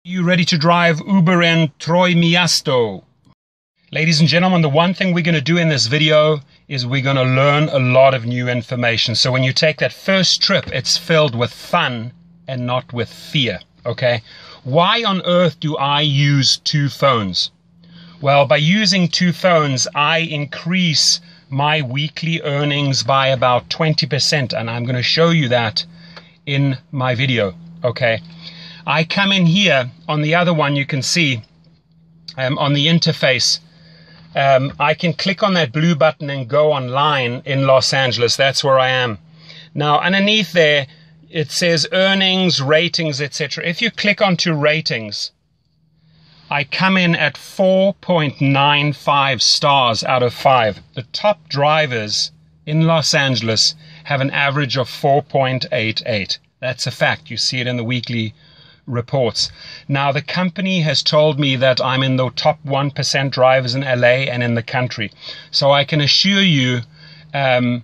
You ready to drive Uber in Trojmiasto? Ladies and gentlemen, the one thing we're going to do in this video is we're going to learn a lot of new information. So when you take that first trip, it's filled with fun and not with fear, okay? Why on earth do I use two phones? Well, by using two phones, I increase my weekly earnings by about 20%, and I'm going to show you that in my video, okay? I come in here, on the other one you can see, on the interface, I can click on that blue button and go online in Los Angeles. That's where I am. Now, underneath there, it says earnings, ratings, etc. If you click onto ratings, I come in at 4.95 stars out of 5. The top drivers in Los Angeles have an average of 4.88. That's a fact. You see it in the weekly reports. Now, the company has told me that I'm in the top 1% drivers in LA and in the country. So I can assure you, I've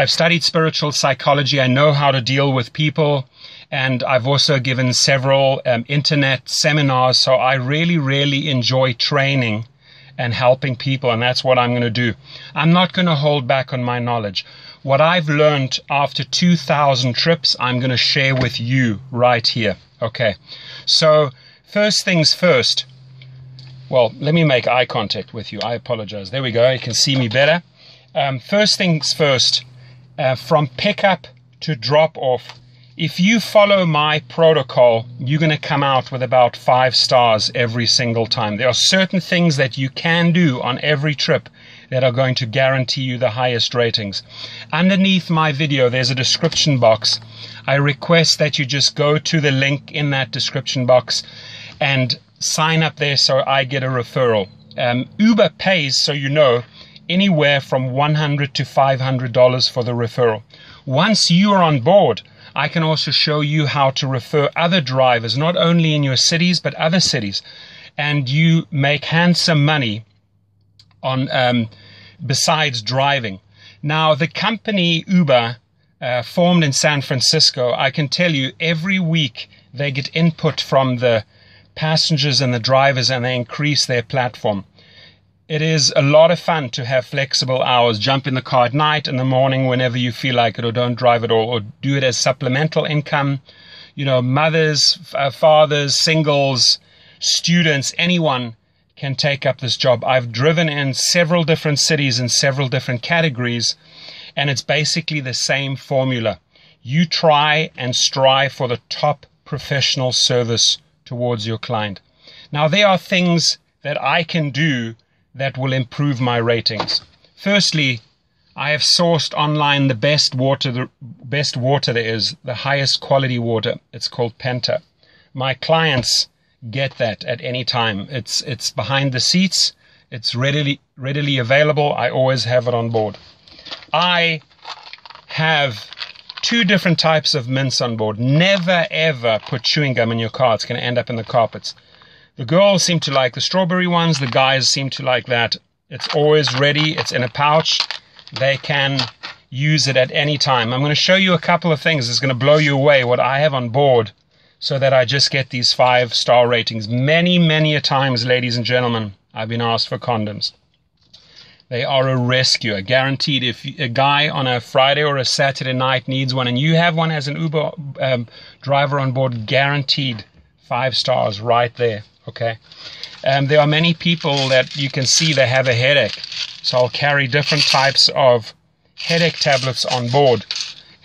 studied spiritual psychology. I know how to deal with people, and I've also given several internet seminars. So I really, really enjoy training and helping people, and that's what I'm going to do. I'm not going to hold back on my knowledge. What I've learned after 2,000 trips, I'm going to share with you right here. Okay, so first things first. Well, let me make eye contact with you. I apologize. There we go. You can see me better. First things first, from pickup to drop off, if you follow my protocol, you're going to come out with about 5 stars every single time. There are certain things that you can do on every trip that are going to guarantee you the highest ratings. Underneath my video, there's a description box. I request that you just go to the link in that description box and sign up there so I get a referral. Uber pays, so you know, anywhere from $100 to $500 for the referral. Once you are on board, I can also show you how to refer other drivers, not only in your cities, but other cities. And you make handsome money on besides driving. Now, the company Uber, formed in San Francisco, I can tell you every week they get input from the passengers and the drivers, and they increase their platform. It is a lot of fun to have flexible hours. Jump in the car at night, in the morning, whenever you feel like it, or don't drive at all, or do it as supplemental income. You know, mothers, fathers, singles, students, anyone can take up this job. I've driven in several different cities in several different categories, and it's basically the same formula. You try and strive for the top professional service towards your client. Now, there are things that I can do that will improve my ratings. Firstly, I have sourced online the best water there is, the highest quality water. It's called Penta. My clients get that at any time. It's behind the seats. It's readily available. I always have it on board. I have 2 different types of mints on board. Never ever put chewing gum in your car. It's going to end up in the carpets. The girls seem to like the strawberry ones. The guys seem to like that. It's always ready. It's in a pouch. They can use it at any time. I'm going to show you a couple of things. It's going to blow you away what I have on board, so that I just get these 5-star ratings. Many, many a times, ladies and gentlemen, I've been asked for condoms. They are a rescue, guaranteed. If a guy on a Friday or a Saturday night needs one, and you have one as an Uber driver on board, guaranteed 5 stars right there, okay? There are many people that you can see they have a headache. So I'll carry different types of headache tablets on board,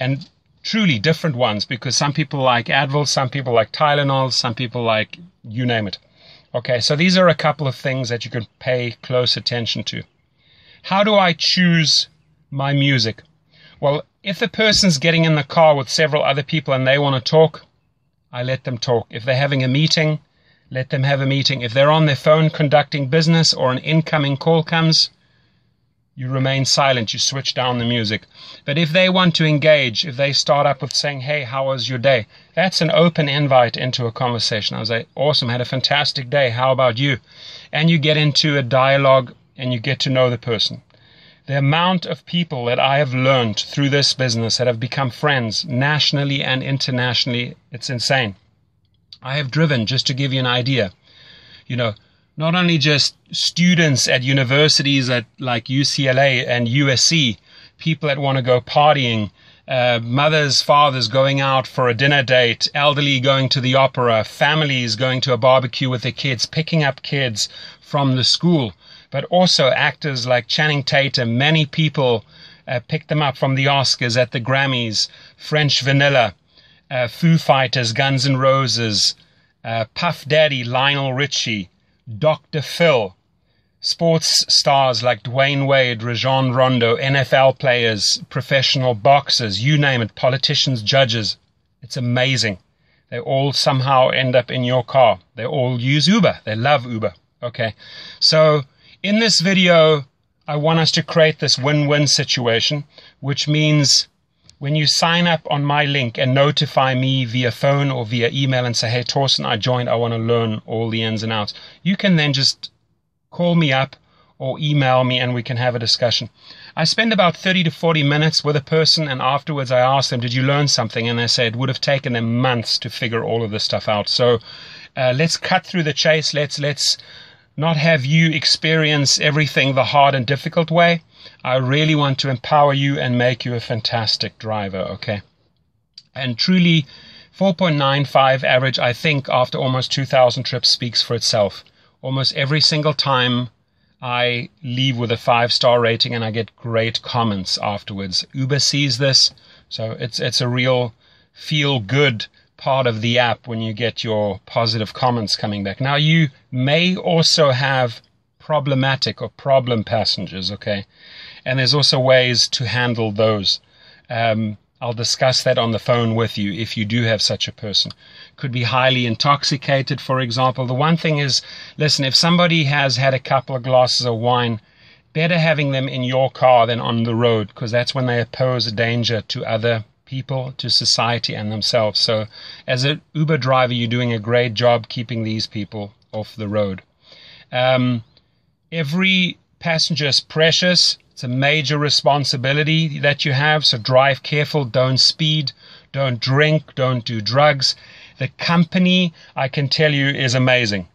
and truly different ones, because some people like Advil, some people like Tylenol, some people like you name it. Okay, so these are a couple of things that you can pay close attention to. How do I choose my music? Well, if the person's getting in the car with several other people and they want to talk, I let them talk. If they're having a meeting, let them have a meeting. If they're on their phone conducting business or an incoming call comes, you remain silent, you switch down the music. But if they want to engage, if they start up with saying, hey, how was your day? That's an open invite into a conversation. I was like, awesome, had a fantastic day. How about you? And you get into a dialogue and you get to know the person. The amount of people that I have learned through this business that have become friends nationally and internationally, it's insane. I have driven, just to give you an idea, you know, not only just students at universities like UCLA and USC, people that want to go partying, mothers, fathers going out for a dinner date, elderly going to the opera, families going to a barbecue with their kids, picking up kids from the school, but also actors like Channing Tatum. Many people picked them up from the Oscars, at the Grammys, French Vanilla, Foo Fighters, Guns N' Roses, Puff Daddy, Lionel Richie, Dr. Phil, sports stars like Dwayne Wade, Rajon Rondo, NFL players, professional boxers, you name it, politicians, judges. It's amazing. They all somehow end up in your car. They all use Uber. They love Uber. Okay. So in this video, I want us to create this win-win situation, which means when you sign up on my link and notify me via phone or via email and say, hey, Torsten, I joined, I want to learn all the ins and outs, you can then just call me up or email me and we can have a discussion. I spend about 30 to 40 minutes with a person, and afterwards I ask them, did you learn something? And they say it would have taken them months to figure all of this stuff out. So let's cut through the chase. Let's not have you experience everything the hard and difficult way. I really want to empower you and make you a fantastic driver, okay? And truly, 4.95 average, I think, after almost 2,000 trips speaks for itself. Almost every single time I leave with a 5-star rating and I get great comments afterwards. Uber sees this, so it's a real feel-good part of the app when you get your positive comments coming back. Now, you may also have problematic or problem passengers, okay? And there's also ways to handle those. I'll discuss that on the phone with you if you do have such a person. Could be highly intoxicated, for example. The one thing is, listen, if somebody has had a couple of glasses of wine, better having them in your car than on the road, because that's when they pose a danger to other people, to society and themselves. So as an Uber driver, you're doing a great job keeping these people off the road. Every passenger is precious. It's a major responsibility that you have. So drive careful, don't speed, don't drink, don't do drugs. The company, I can tell you, is amazing.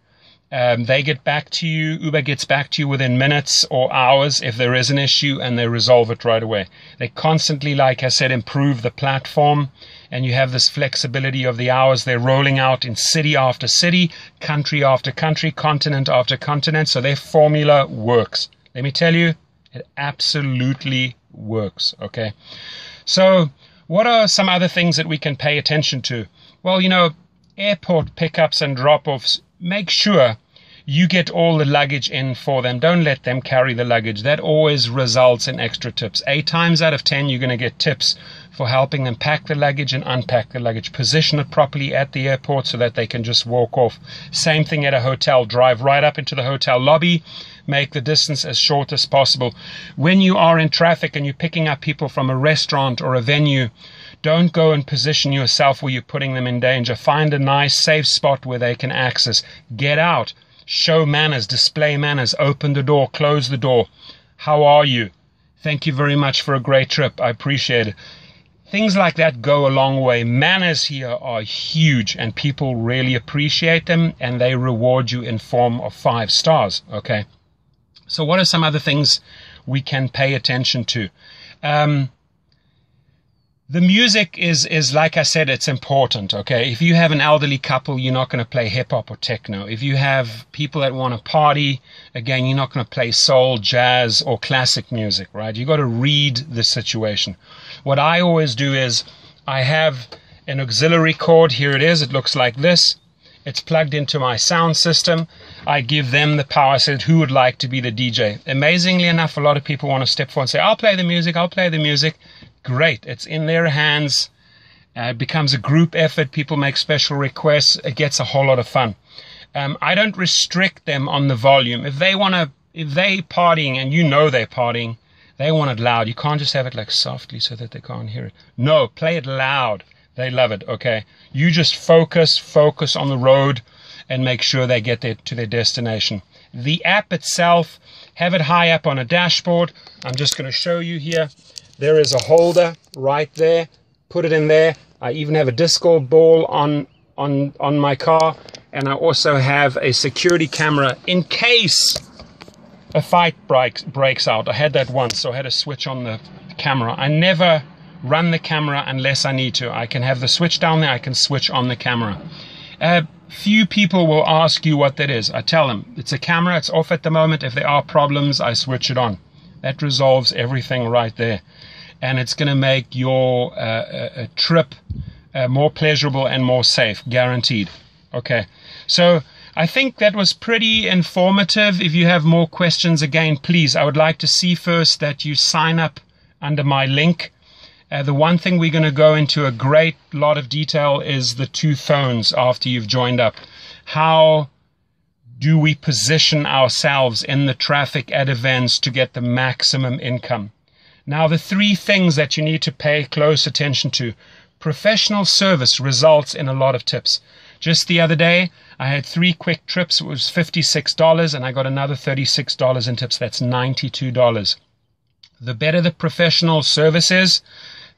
They get back to you. Uber gets back to you within minutes or hours if there is an issue, and they resolve it right away. They constantly, like I said, improve the platform, and you have this flexibility of the hours. They're rolling out in city after city, country after country, continent after continent. So their formula works. Let me tell you, it absolutely works. Okay. So what are some other things that we can pay attention to? Well, you know, airport pickups and drop-offs. Make sure you get all the luggage in for them. Don't let them carry the luggage. That always results in extra tips. 8 times out of 10, you're going to get tips for helping them pack the luggage and unpack the luggage. Position it properly at the airport so that they can just walk off. Same thing at a hotel. Drive right up into the hotel lobby. Make the distance as short as possible. When you are in traffic and you're picking up people from a restaurant or a venue, don't go and position yourself where you're putting them in danger. Find a nice, safe spot where they can access. Get out. Show manners. Display manners. Open the door. Close the door. How are you? Thank you very much for a great trip. I appreciate it. Things like that go a long way. Manners here are huge, and people really appreciate them, and they reward you in form of 5 stars. Okay. So what are some other things we can pay attention to? The music is like I said, it's important, okay? If you have an elderly couple, you're not going to play hip-hop or techno. If you have people that want to party, again, you're not going to play soul, jazz, or classic music, right? You got to read the situation. What I always do is I have an auxiliary cord. Here it is. It looks like this. It's plugged into my sound system. I give them the power. I said, who would like to be the DJ? Amazingly enough, a lot of people want to step forward and say, I'll play the music, I'll play the music. Great. It's in their hands. It becomes a group effort. People make special requests. It gets a whole lot of fun. I don't restrict them on the volume. If they partying and you know they're partying, they want it loud. You can't just have it like softly so that they can't hear it. No, play it loud. They love it. Okay. You just focus on the road and make sure they get to their destination. The app itself, have it high up on a dashboard. I'm just going to show you here. There is a holder right there. Put it in there. I even have a disco ball on on my car, and I also have a security camera in case a fight breaks out. I had that once, so I had to switch on the camera. I never run the camera unless I need to. I can have the switch down there, I can switch on the camera. Few people will ask you what that is. I tell them it's a camera, it's off at the moment. If there are problems, I switch it on. That resolves everything right there, and it's going to make your trip more pleasurable and more safe, guaranteed. Okay, so I think that was pretty informative. If you have more questions, again, please, I would like to see first that you sign up under my link. The one thing we're going to go into a great lot of detail is the 2 phones after you've joined up. How do we position ourselves in the traffic at events to get the maximum income? Now, the 3 things that you need to pay close attention to. Professional service results in a lot of tips. Just the other day, I had 3 quick trips. It was $56, and I got another $36 in tips. That's $92. The better the professional service is,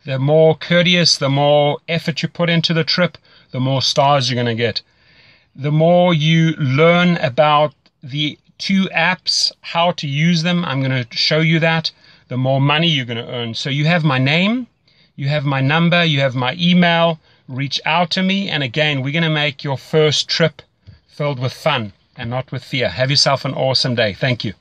the more courteous, the more effort you put into the trip, the more stars you're going to get. The more you learn about the 2 apps, how to use them, I'm going to show you that, the more money you're going to earn. So you have my name, you have my number, you have my email. Reach out to me, and again, we're going to make your first trip filled with fun and not with fear. Have yourself an awesome day. Thank you.